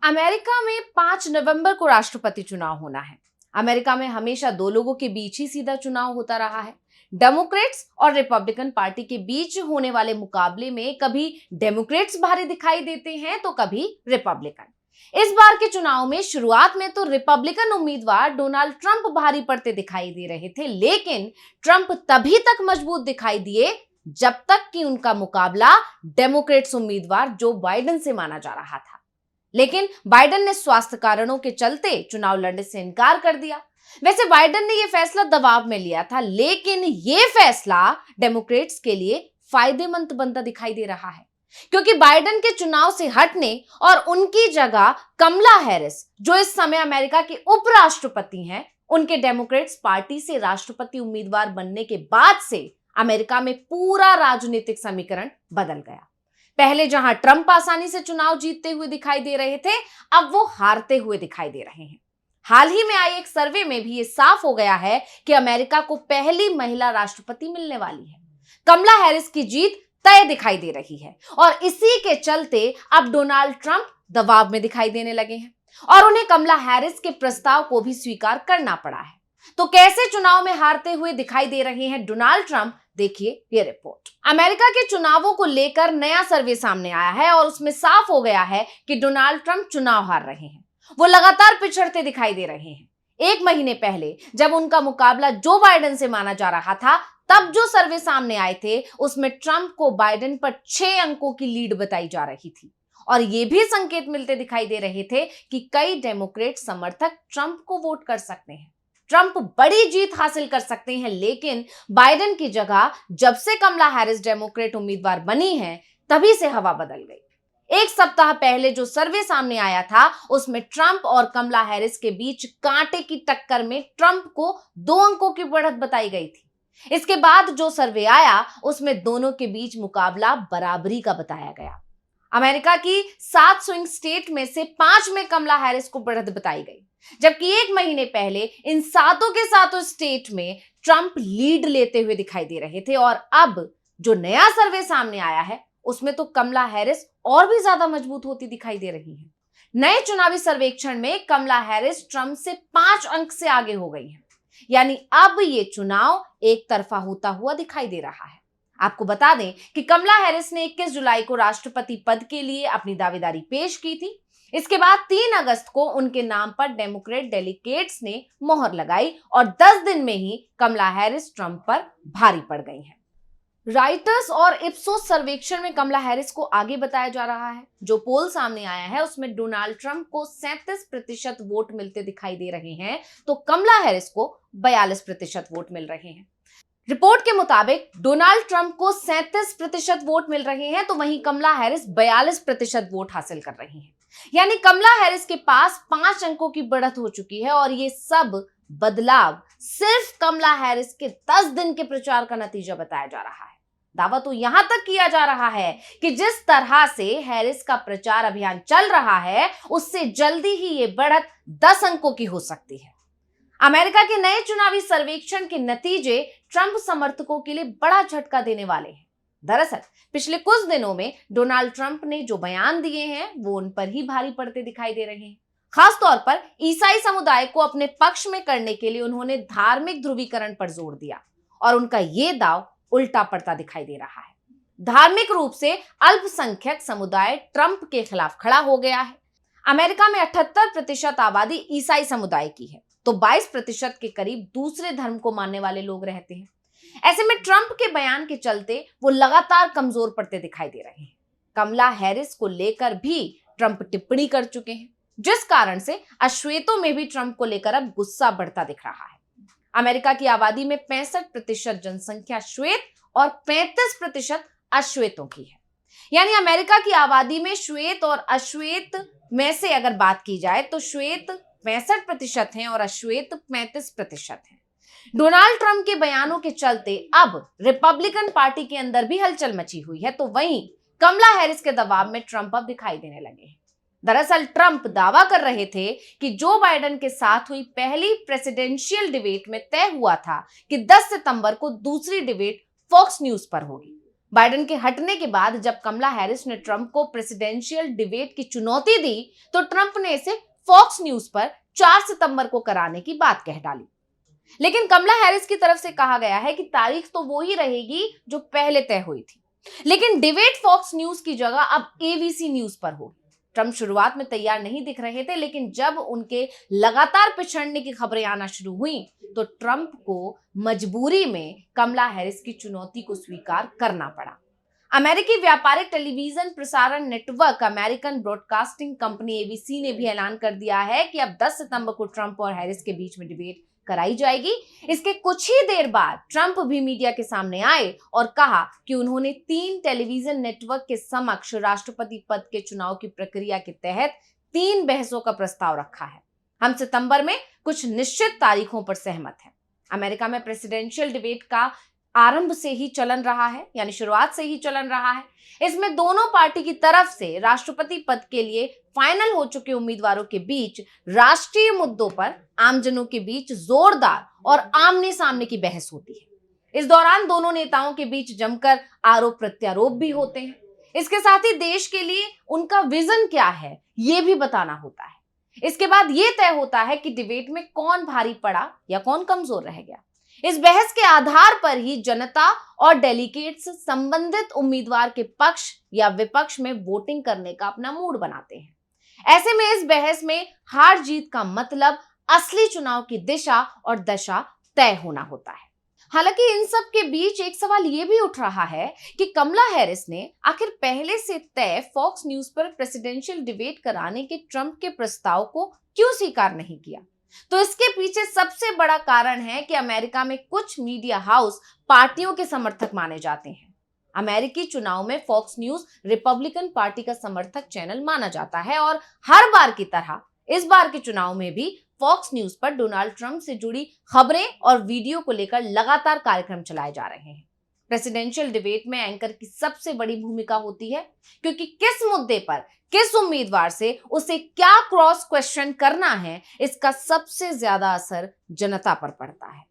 America में 5 नवंबर को राष्ट्रपति चुनाव होना है। अमेरिका में हमेशा दो लोगों के बीच ही सीधा चुनाव होता रहा है। डेमोक्रेट्स और रिपब्लिकन पार्टी के बीच होने वाले मुकाबले में कभी डेमोक्रेट्स भारी दिखाई देते हैं तो कभी रिपब्लिकन। इस बार के चुनाव में शुरुआत में तो रिपब्लिकन उम्मीदवार डोनाल्ड ट्रंप भारी पड़ते दिखाई दे रहे थे, लेकिन ट्रंप तभी तक मजबूत दिखाई दिए जब तक कि उनका मुकाबला डेमोक्रेट्स उम्मीदवार जो बाइडेन से माना जा रहा था। लेकिन बाइडेन ने स्वास्थ्य कारणों के चलते चुनाव लड़ने से इनकार कर दिया। वैसे बाइडेन ने यह फैसला दबाव में लिया था, लेकिन यह फैसला डेमोक्रेट्स के लिए फायदेमंद बनता दिखाई दे रहा है, क्योंकि बाइडेन के चुनाव से हटने और उनकी जगह कमला हैरिस, जो इस समय अमेरिका के उपराष्ट्रपति हैं, उनके डेमोक्रेट्स पार्टी से राष्ट्रपति उम्मीदवार बनने के बाद से अमेरिका में पूरा राजनीतिक समीकरण बदल गया। पहले जहां ट्रंप आसानी से चुनाव जीतते हुए दिखाई दे रहे थे, अब वो हारते हुए दिखाई दे रहे हैं। हाल ही में आए एक सर्वे में भी ये साफ हो गया है कि अमेरिका को पहली महिला राष्ट्रपति मिलने वाली है। कमला हैरिस की जीत तय दिखाई दे रही है और इसी के चलते अब डोनाल्ड ट्रंप दबाव में दिखाई देने लगे हैं और उन्हें कमला हैरिस के प्रस्ताव को भी स्वीकार करना पड़ा है। तो कैसे चुनाव में हारते हुए दिखाई दे रहे हैं डोनाल्ड ट्रंप, देखिए ये रिपोर्ट। अमेरिका के चुनावों को लेकर नया सर्वे सामने आया है और उसमें साफ हो गया है कि डोनाल्ड ट्रंप चुनाव हार रहे हैं। वो लगातार पिछड़ते दिखाई दे रहे हैं। एक महीने पहले जब उनका मुकाबला जो बाइडेन से माना जा रहा था, तब जो सर्वे सामने आए थे उसमें ट्रंप को बाइडेन पर 6 अंकों की लीड बताई जा रही थी और ये भी संकेत मिलते दिखाई दे रहे थे कि कई डेमोक्रेट समर्थक ट्रंप को वोट कर सकते हैं, ट्रंप बड़ी जीत हासिल कर सकते हैं। लेकिन बाइडेन की जगह जब से कमला हैरिस डेमोक्रेट उम्मीदवार बनी है, तभी से हवा बदल गई। एक सप्ताह पहले जो सर्वे सामने आया था उसमें ट्रंप और कमला हैरिस के बीच कांटे की टक्कर में ट्रंप को 2 अंकों की बढ़त बताई गई थी। इसके बाद जो सर्वे आया उसमें दोनों के बीच मुकाबला बराबरी का बताया गया। अमेरिका की 7 स्विंग स्टेट में से 5 में कमला हैरिस को बढ़त बताई गई, जबकि एक महीने पहले इन सातों के सातों स्टेट में ट्रंप लीड लेते हुए दिखाई दे रहे थे और अब जो नया सर्वे सामने आया है उसमें तो कमला हैरिस और भी ज्यादा मजबूत होती दिखाई दे रही है। नए चुनावी सर्वेक्षण में कमला हैरिस ट्रंप से 5 अंक से आगे हो गई है, यानी अब ये चुनाव एक तरफा होता हुआ दिखाई दे रहा है। आपको बता दें कि कमला हैरिस ने 21 जुलाई को राष्ट्रपति पद के लिए अपनी दावेदारी पेश की थी। इसके बाद 3 अगस्त को उनके नाम पर डेमोक्रेट डेलीगेट्स ने मोहर लगाई और 10 दिन में ही कमला हैरिस ट्रंप पर भारी पड़ गई हैं। राइटर्स और इप्सोस सर्वेक्षण में कमला हैरिस को आगे बताया जा रहा है। जो पोल सामने आया है उसमें डोनाल्ड ट्रंप को 37% वोट मिलते दिखाई दे रहे हैं, तो कमला हैरिस को 42% वोट मिल रहे हैं। रिपोर्ट के मुताबिक डोनाल्ड ट्रंप को 37% वोट मिल रहे हैं, तो वहीं कमला हैरिस 42% वोट हासिल कर रही हैं। यानी कमला हैरिस के पास 5 अंकों की बढ़त हो चुकी है और ये सब बदलाव सिर्फ कमला हैरिस के 10 दिन के प्रचार का नतीजा बताया जा रहा है। दावा तो यहां तक किया जा रहा है कि जिस तरह से हैरिस का प्रचार अभियान चल रहा है, उससे जल्दी ही ये बढ़त 10 अंकों की हो सकती है। अमेरिका के नए चुनावी सर्वेक्षण के नतीजे ट्रंप समर्थकों के लिए बड़ा झटका देने वाले हैं। दरअसल पिछले कुछ दिनों में डोनाल्ड ट्रंप ने जो बयान दिए हैं वो उन पर ही भारी पड़ते दिखाई दे रहे हैं। खास तौर पर ईसाई समुदाय को अपने पक्ष में करने के लिए उन्होंने धार्मिक ध्रुवीकरण पर जोर दिया और उनका ये दाव उल्टा पड़ता दिखाई दे रहा है। धार्मिक रूप से अल्पसंख्यक समुदाय ट्रंप के खिलाफ खड़ा हो गया है। अमेरिका में 78% आबादी ईसाई समुदाय की है, तो 22% के करीब दूसरे धर्म को मानने वाले लोग रहते हैं। ऐसे में ट्रंप के बयान के चलते वो लगातार कमजोर पड़ते दिखाई दे रहे हैं। कमला हैरिस को लेकर भी ट्रंप टिप्पणी कर चुके हैं, जिस कारण से अश्वेतों में भी ट्रंप को लेकर अब गुस्सा बढ़ता दिख रहा है। अमेरिका की आबादी में 65% जनसंख्या श्वेत और 35% अश्वेतों की है। यानी अमेरिका की आबादी में श्वेत और अश्वेत में से अगर बात की जाए तो श्वेत 65% हैं और अश्वेत 35% हैं। डोनाल्ड ट्रंप के बयानों के चलते अब रिपब्लिकन पार्टी के अंदर भी हलचल मची हुई है, तो वहीं कमला हैरिस के दबाव में ट्रंप अब दिखाई देने लगे हैं। दरअसल ट्रंप दावा कर रहे थे कि जो बाइडेन के साथ हुई पहली प्रेसिडेंशियल डिबेट में तय हुआ था कि 10 सितंबर को दूसरी डिबेट फॉक्स न्यूज पर होगी। बाइडेन के हटने के बाद जब कमला हैरिस ने ट्रंप को प्रेसिडेंशियल डिबेट की चुनौती दी तो ट्रंप ने इसे फॉक्स न्यूज पर 4 सितंबर को कराने की बात कह डाली। लेकिन कमला हैरिस की तरफ से कहा गया है कि तारीख तो वो ही रहेगी जो पहले तय हुई थी, लेकिन डिबेट फॉक्स न्यूज की जगह अब एबीसी न्यूज पर होगी। ट्रंप शुरुआत में तैयार नहीं दिख रहे थे, लेकिन जब उनके लगातार पिछड़ने की खबरें आना शुरू हुई तो ट्रंप को मजबूरी में कमला हैरिस की चुनौती को स्वीकार करना पड़ा। अमेरिकी व्यापारिक टेलीविजन प्रसारण network American broadcasting company ABC ने भी ऐलान कर दिया है कि अब 10 सितंबर को ट्रंप और हैरिस के बीच में डिबेट कराई जाएगी। इसके कुछ ही देर बाद ट्रंप भी मीडिया के सामने आए और कहा कि उन्होंने 3 टेलीविजन नेटवर्क के समक्ष राष्ट्रपति पद के चुनाव की प्रक्रिया के तहत 3 बहसों का प्रस्ताव रखा है। हम सितंबर में कुछ निश्चित तारीखों पर सहमत हैं। अमेरिका में प्रेसिडेंशियल डिबेट का आरंभ से ही चलन रहा है, यानी शुरुआत से ही चलन रहा है। इसमें दोनों पार्टी की तरफ से राष्ट्रपति पद के लिए फाइनल हो चुके उम्मीदवारों के बीच राष्ट्रीय मुद्दों पर आमजनों के बीच जोरदार और आमने सामने की बहस होती है। इस दौरान दोनों नेताओं के बीच जमकर आरोप प्रत्यारोप भी होते हैं। इसके साथ ही देश के लिए उनका विजन क्या है ये भी बताना होता है। इसके बाद यह तय होता है कि डिबेट में कौन भारी पड़ा या कौन कमजोर रह गया। इस बहस के आधार पर ही जनता और डेलीगेट्स संबंधित उम्मीदवार के पक्ष या विपक्ष में वोटिंग करने का अपना मूड बनाते हैं। ऐसे में इस बहस में हार जीत का मतलब असली चुनाव की दिशा और दशा तय होना होता है। हालांकि इन सब के बीच एक सवाल ये भी उठ रहा है कि कमला हैरिस ने आखिर पहले से तय फॉक्स न्यूज पर प्रेसिडेंशियल डिबेट कराने के ट्रंप के प्रस्ताव को क्यों स्वीकार नहीं किया। तो इसके पीछे सबसे बड़ा कारण है कि अमेरिका में कुछ मीडिया हाउस पार्टियों के समर्थक माने जाते हैं। अमेरिकी चुनाव में फॉक्स न्यूज रिपब्लिकन पार्टी का समर्थक चैनल माना जाता है और हर बार की तरह इस बार के चुनाव में भी फॉक्स न्यूज पर डोनाल्ड ट्रंप से जुड़ी खबरें और वीडियो को लेकर लगातार कार्यक्रम चलाए जा रहे हैं। प्रेसिडेंशियल डिबेट में एंकर की सबसे बड़ी भूमिका होती है, क्योंकि किस मुद्दे पर किस उम्मीदवार से उसे क्या क्रॉस क्वेश्चन करना है इसका सबसे ज्यादा असर जनता पर पड़ता है।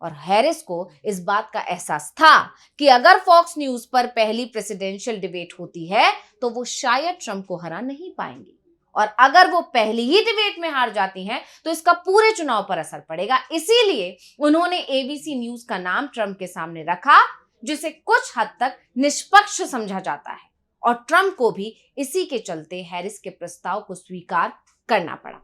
और हैरिस को इस बात का एहसास था कि अगर फॉक्स न्यूज पर पहली प्रेसिडेंशियल डिबेट होती है तो वो शायद ट्रंप को हरा नहीं पाएंगी, और अगर वो पहली ही डिबेट में हार जाती हैं तो इसका पूरे चुनाव पर असर पड़ेगा। इसीलिए उन्होंने एबीसी न्यूज का नाम ट्रंप के सामने रखा, जिसे कुछ हद तक निष्पक्ष समझा जाता है, और ट्रंप को भी इसी के चलते हैरिस के प्रस्ताव को स्वीकार करना पड़ा।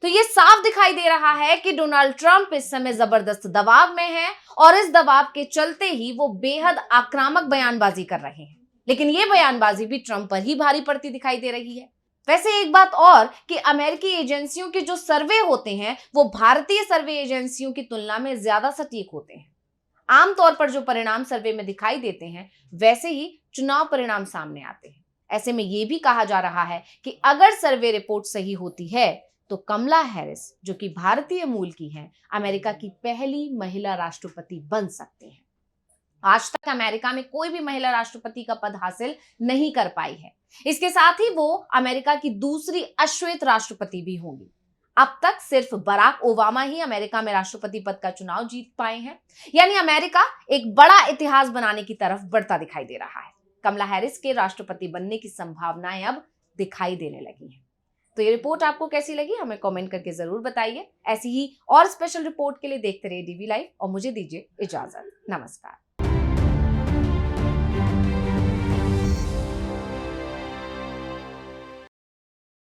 तो ये साफ दिखाई दे रहा है कि डोनाल्ड ट्रंप इस समय जबरदस्त दबाव में है और इस दबाव के चलते ही वो बेहद आक्रामक बयानबाजी कर रहे हैं। लेकिन ये बयानबाजी भी ट्रंप पर ही भारी पड़ती दिखाई दे रही है। वैसे एक बात और कि अमेरिकी एजेंसियों के जो सर्वे होते हैं वो भारतीय सर्वे एजेंसियों की तुलना में ज्यादा सटीक होते हैं। आमतौर पर जो परिणाम सर्वे में दिखाई देते हैं वैसे ही चुनाव परिणाम सामने आते हैं। ऐसे में यह भी कहा जा रहा है कि अगर सर्वे रिपोर्ट सही होती है तो कमला हैरिस, जो कि भारतीय मूल की हैं, अमेरिका की पहली महिला राष्ट्रपति बन सकते हैं। आज तक अमेरिका में कोई भी महिला राष्ट्रपति का पद हासिल नहीं कर पाई है। इसके साथ ही वो अमेरिका की दूसरी अश्वेत राष्ट्रपति भी होंगी। अब तक सिर्फ बराक ओबामा ही अमेरिका में राष्ट्रपति पद का चुनाव जीत पाए हैं, यानी अमेरिका एक बड़ा इतिहास बनाने की तरफ बढ़ता दिखाई दे रहा है। कमला हैरिस के राष्ट्रपति बनने की संभावनाएं अब दिखाई देने लगी हैं। तो ये रिपोर्ट आपको कैसी लगी हमें कमेंट करके जरूर बताइए। ऐसी ही और स्पेशल रिपोर्ट के लिए देखते रहिए डीवी लाइव और मुझे दीजिए इजाजत। नमस्कार।